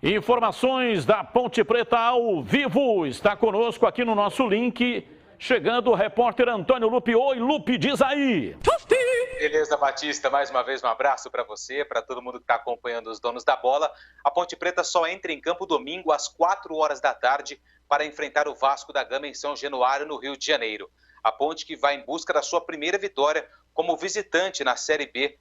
Informações da Ponte Preta ao vivo. Está conosco aqui no nosso link, chegando o repórter Antônio Lupi. Oi, Lupi, diz aí. Beleza, Batista, mais uma vez um abraço para você, para todo mundo que está acompanhando os donos da bola. A Ponte Preta só entra em campo domingo às 4 horas da tarde para enfrentar o Vasco da Gama em São Januário, no Rio de Janeiro. A Ponte que vai em busca da sua primeira vitória como visitante na Série B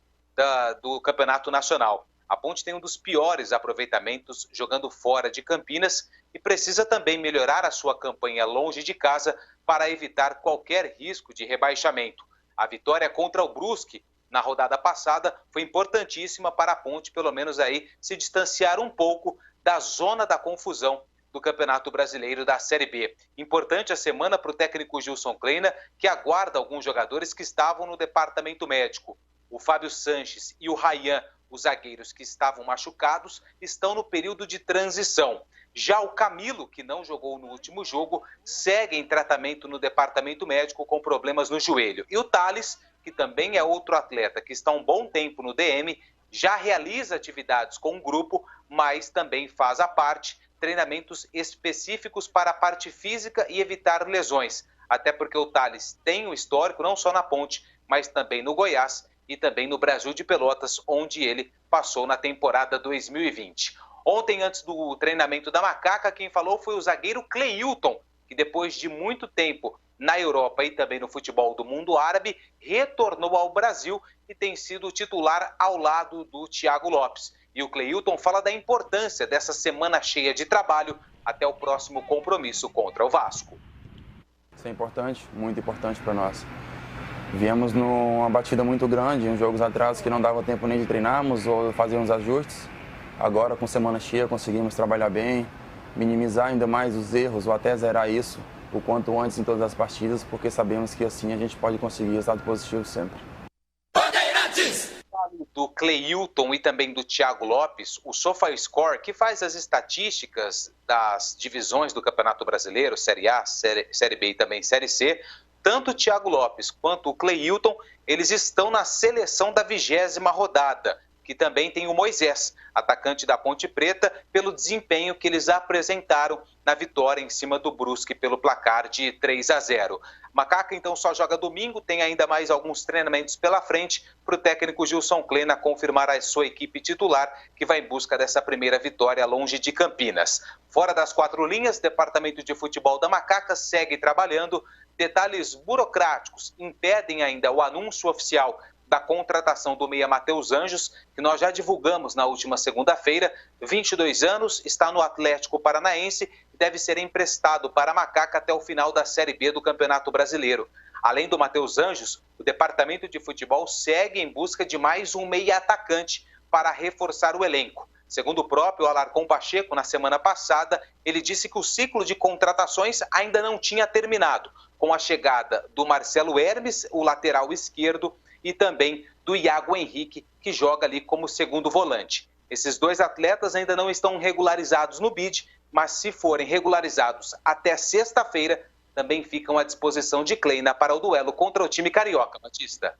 do Campeonato Nacional. A Ponte tem um dos piores aproveitamentos jogando fora de Campinas e precisa também melhorar a sua campanha longe de casa para evitar qualquer risco de rebaixamento. A vitória contra o Brusque na rodada passada foi importantíssima para a Ponte, pelo menos aí, se distanciar um pouco da zona da confusão do Campeonato Brasileiro da Série B. Importante a semana para o técnico Gilson Kleina, que aguarda alguns jogadores que estavam no departamento médico. O Fábio Sanches e o Ryan, os zagueiros que estavam machucados, estão no período de transição. Já o Camilo, que não jogou no último jogo, segue em tratamento no departamento médico com problemas no joelho. E o Thales, que também é outro atleta que está um bom tempo no DM, já realiza atividades com o grupo, mas também faz à parte treinamentos específicos para a parte física e evitar lesões. Até porque o Thales tem um histórico não só na Ponte, mas também no Goiás e também no Brasil de Pelotas, onde ele passou na temporada 2020. Ontem, antes do treinamento da Macaca, quem falou foi o zagueiro Cleilton, que depois de muito tempo na Europa e também no futebol do mundo árabe, retornou ao Brasil e tem sido titular ao lado do Thiago Lopes. E o Cleilton fala da importância dessa semana cheia de trabalho até o próximo compromisso contra o Vasco. Isso é importante, muito importante para nós. Viemos numa batida muito grande, em jogos atrás que não dava tempo nem de treinarmos ou fazer uns ajustes. Agora, com semana cheia, conseguimos trabalhar bem, minimizar ainda mais os erros ou até zerar isso o quanto antes em todas as partidas, porque sabemos que assim a gente pode conseguir resultado positivo sempre. Do Cleilton e também do Thiago Lopes, o SofaScore, que faz as estatísticas das divisões do Campeonato Brasileiro, Série A, Série B e também Série C, tanto o Thiago Lopes quanto o Cleilton, eles estão na seleção da 20ª rodada, que também tem o Moisés, atacante da Ponte Preta, pelo desempenho que eles apresentaram na vitória em cima do Brusque pelo placar de 3-0. Macaca então só joga domingo, tem ainda mais alguns treinamentos pela frente para o técnico Gilson Kleina confirmar a sua equipe titular, que vai em busca dessa primeira vitória longe de Campinas. Fora das 4 linhas, departamento de futebol da Macaca segue trabalhando. Detalhes burocráticos impedem ainda o anúncio oficial da contratação do meia Matheus Anjos, que nós já divulgamos na última segunda-feira. 22 anos, está no Atlético Paranaense e deve ser emprestado para a Macaca até o final da Série B do Campeonato Brasileiro. Além do Matheus Anjos, o departamento de futebol segue em busca de mais um meia atacante para reforçar o elenco. Segundo o próprio Alarcon Pacheco, na semana passada, ele disse que o ciclo de contratações ainda não tinha terminado, com a chegada do Marcelo Hermes, o lateral esquerdo, e também do Iago Henrique, que joga ali como segundo volante. Esses dois atletas ainda não estão regularizados no BID, mas se forem regularizados até sexta-feira, também ficam à disposição de Kleina para o duelo contra o time carioca, Batista.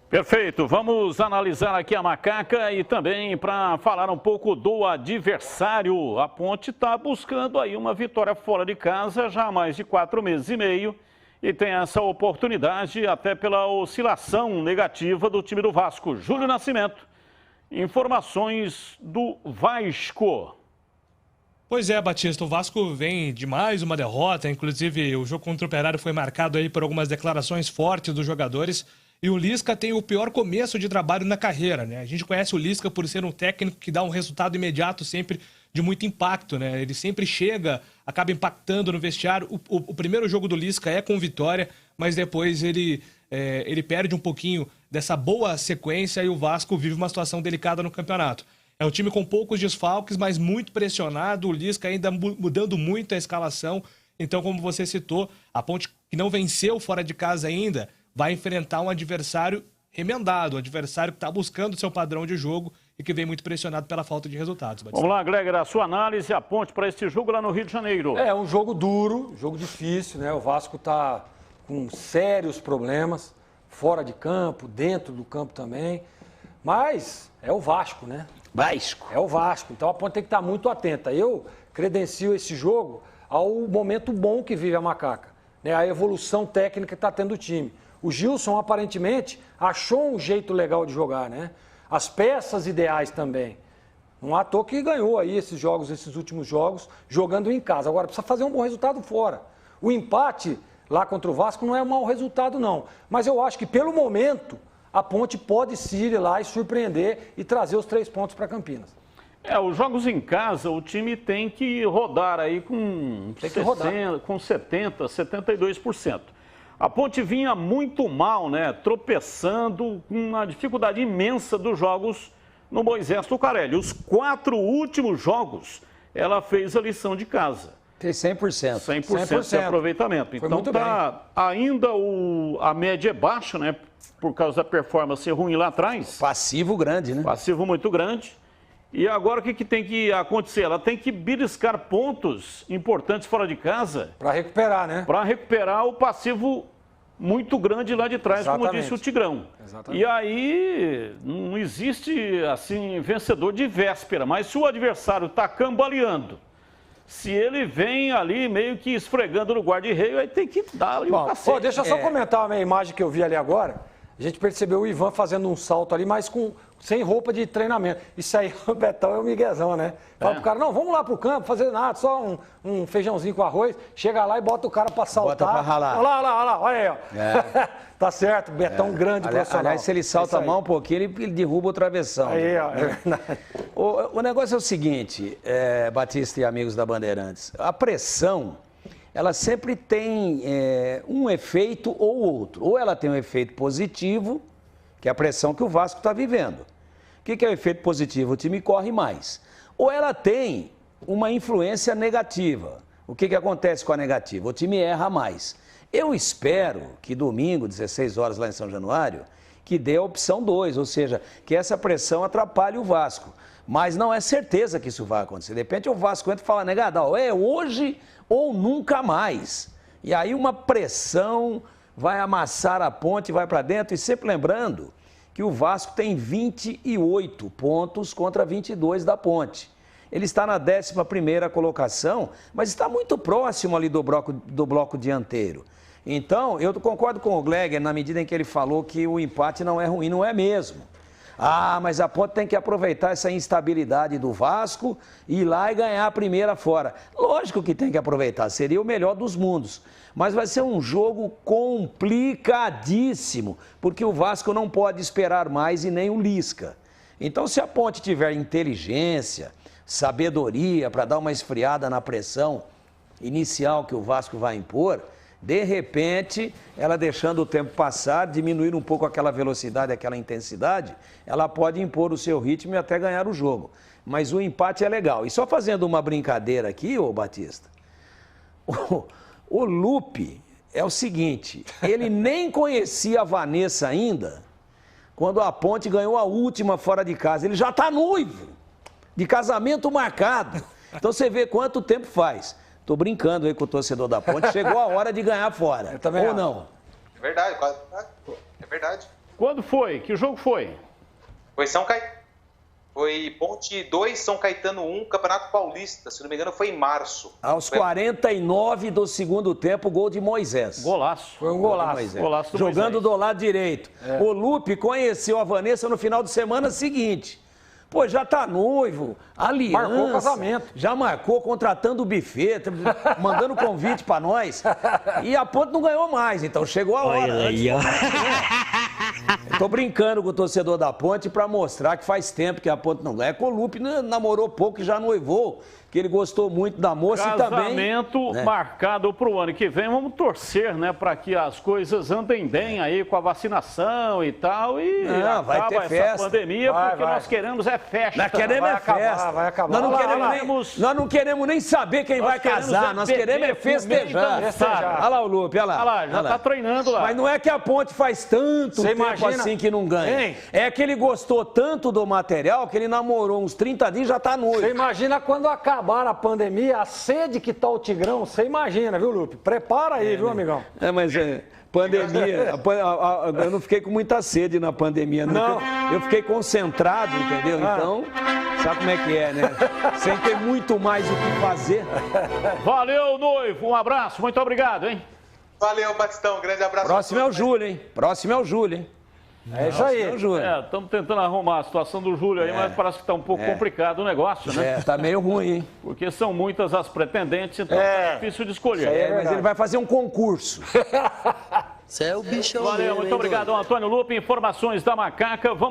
Perfeito, vamos analisar aqui a Macaca e também para falar um pouco do adversário. A Ponte está buscando aí uma vitória fora de casa já há mais de 4 meses e meio. E tem essa oportunidade até pela oscilação negativa do time do Vasco. Júlio Nascimento, informações do Vasco. Pois é, Batista, o Vasco vem de mais uma derrota, inclusive o jogo contra o Operário foi marcado aí por algumas declarações fortes dos jogadores. E o Lisca tem o pior começo de trabalho na carreira, né? A gente conhece o Lisca por ser um técnico que dá um resultado imediato sempre de muito impacto, né? Ele sempre chega, acaba impactando no vestiário. O primeiro jogo do Lisca é com vitória, mas depois ele perde um pouquinho dessa boa sequência e o Vasco vive uma situação delicada no campeonato. É um time com poucos desfalques, mas muito pressionado, o Lisca ainda mudando muito a escalação. Então, como você citou, a Ponte que não venceu fora de casa ainda vai enfrentar um adversário remendado, um adversário que está buscando seu padrão de jogo e que vem muito pressionado pela falta de resultados. Batista. Vamos lá, Gleger, a sua análise, a Ponte para este jogo lá no Rio de Janeiro. É um jogo duro, jogo difícil, né? O Vasco está com sérios problemas, fora de campo, dentro do campo também, mas é o Vasco, né? Vasco. É o Vasco. Então a Ponte tem que estar muito atenta. Eu credencio esse jogo ao momento bom que vive a Macaca, né? A evolução técnica que está tendo o time. O Gilson, aparentemente, achou um jeito legal de jogar, né? As peças ideais também. Não há à toa que ganhou aí esses últimos jogos, jogando em casa. Agora, precisa fazer um bom resultado fora. O empate lá contra o Vasco não é um mau resultado, não. Mas eu acho que, pelo momento, a Ponte pode sim ir lá e surpreender e trazer os 3 pontos para Campinas. Os jogos em casa, o time tem que rodar aí com 70%, 72%. A Ponte vinha muito mal, né? Tropeçando, com uma dificuldade imensa dos jogos no Moisés Lucarelli. Os 4 últimos jogos, ela fez a lição de casa. Fez 100%. 100% de aproveitamento. Foi Então muito tá ainda a média é baixa, né? Por causa da performance ruim lá atrás. Passivo grande, né? Passivo muito grande. E agora o que tem que acontecer? Ela tem que beliscar pontos importantes fora de casa. Para recuperar, né? Para recuperar o passivo muito grande lá de trás, Exatamente. Como disse o Tigrão. Exatamente. E aí não existe assim vencedor de véspera, mas se o adversário está cambaleando, se ele vem ali meio que esfregando no guarda-reio, aí tem que dar ali um cacete. Deixa eu só comentar a imagem que eu vi ali agora. A gente percebeu o Ivan fazendo um salto ali, mas sem roupa de treinamento. Isso aí, o Betão é um miguezão, né? Fala pro cara, não, vamos lá pro campo, fazer nada, só um feijãozinho com arroz. Chega lá e bota o cara pra saltar. Bota pra ralar. Olha lá, olha aí, ó. Tá certo, Betão grande profissional. Aliás, se ele salta a mão um pouquinho, ele derruba o travessão. Aí, ó, é verdade. O negócio é o seguinte, Batista e amigos da Bandeirantes, a pressão, ela sempre tem um efeito ou outro. Ou ela tem um efeito positivo, que é a pressão que o Vasco está vivendo. O que é o efeito positivo? O time corre mais. Ou ela tem uma influência negativa. O que acontece com a negativa? O time erra mais. Eu espero que domingo, 16 horas lá em São Januário, que dê a opção 2, ou seja, que essa pressão atrapalhe o Vasco. Mas não é certeza que isso vai acontecer. De repente o Vasco entra e fala, Negadal, é hoje ou nunca mais. E aí uma pressão vai amassar a Ponte, vai para dentro. E sempre lembrando que o Vasco tem 28 pontos contra 22 da Ponte. Ele está na 11ª colocação, mas está muito próximo ali do bloco dianteiro. Então, eu concordo com o Gleger na medida em que ele falou que o empate não é ruim, não é mesmo. Mas a Ponte tem que aproveitar essa instabilidade do Vasco e ir lá e ganhar a primeira fora. Lógico que tem que aproveitar, seria o melhor dos mundos. Mas vai ser um jogo complicadíssimo, porque o Vasco não pode esperar mais e nem o Lisca. Então, se a Ponte tiver inteligência, sabedoria para dar uma esfriada na pressão inicial que o Vasco vai impor, de repente, ela deixando o tempo passar, diminuir um pouco aquela velocidade, aquela intensidade, ela pode impor o seu ritmo e até ganhar o jogo. Mas o empate é legal. E só fazendo uma brincadeira aqui, ô Batista, o Lupe é o seguinte, ele nem conhecia a Vanessa ainda, quando a Ponte ganhou a última fora de casa. Ele já está noivo, de casamento marcado. Então você vê quanto tempo faz. Tô brincando aí com o torcedor da Ponte, chegou a hora de ganhar fora. Eu também ou acho. não? É verdade, é verdade. Quando foi? Que jogo foi? Foi São Caetano. Foi Ponte 2, São Caetano 1, Campeonato Paulista. Se não me engano, foi em março. Aos 49 do segundo tempo, gol de Moisés. Golaço. Foi um golaço. Golaço do Jogando Moisés. do lado direito. O Lupe conheceu a Vanessa no final de semana seguinte. Pô, já tá noivo, aliança. Marcou o casamento. Já marcou, contratando o buffet, mandando convite pra nós. E a Ponte não ganhou mais, então chegou a hora. Eu tô brincando com o torcedor da Ponte pra mostrar que faz tempo que a Ponte não ganha. O Lupe namorou pouco e já noivou, que ele gostou muito da moça e também... Casamento marcado para o ano que vem. Vamos torcer, né, para que as coisas andem bem aí com a vacinação e tal. E vai acaba ter essa festa. pandemia, porque nós queremos festa. Nós queremos festa. Vai acabar. Nós não queremos nem saber quem vai casar. Nós queremos festejar. Olha lá o Lupe, olha lá. Olha lá, já está treinando lá. Mas não é que a Ponte faz tanto tempo assim que não ganha. Hein? É que ele gostou tanto do material que ele namorou uns 30 dias e já tá noivo. Você imagina quando acabar a pandemia, a sede que tá o Tigrão, você imagina, viu, Lupe? Prepara aí, viu, amigão? Mas pandemia, eu não fiquei com muita sede na pandemia. Não. Eu fiquei concentrado, entendeu? Então... Sabe como é que é, né? Sem ter muito mais o que fazer. Valeu, noivo. Um abraço. Muito obrigado, hein? Valeu, Batistão. Grande abraço. Próximo é o Júlio, hein? Próximo é o Júlio, hein? É isso aí. Estamos tentando arrumar a situação do Júlio aí, mas parece que está um pouco complicado o negócio, né? Tá meio ruim, hein? Porque são muitas as pretendentes, então é difícil de escolher. Mas ele vai fazer um concurso. Você é o bichão. Valeu, muito obrigado, Antônio Lupe. Informações da Macaca. Vamos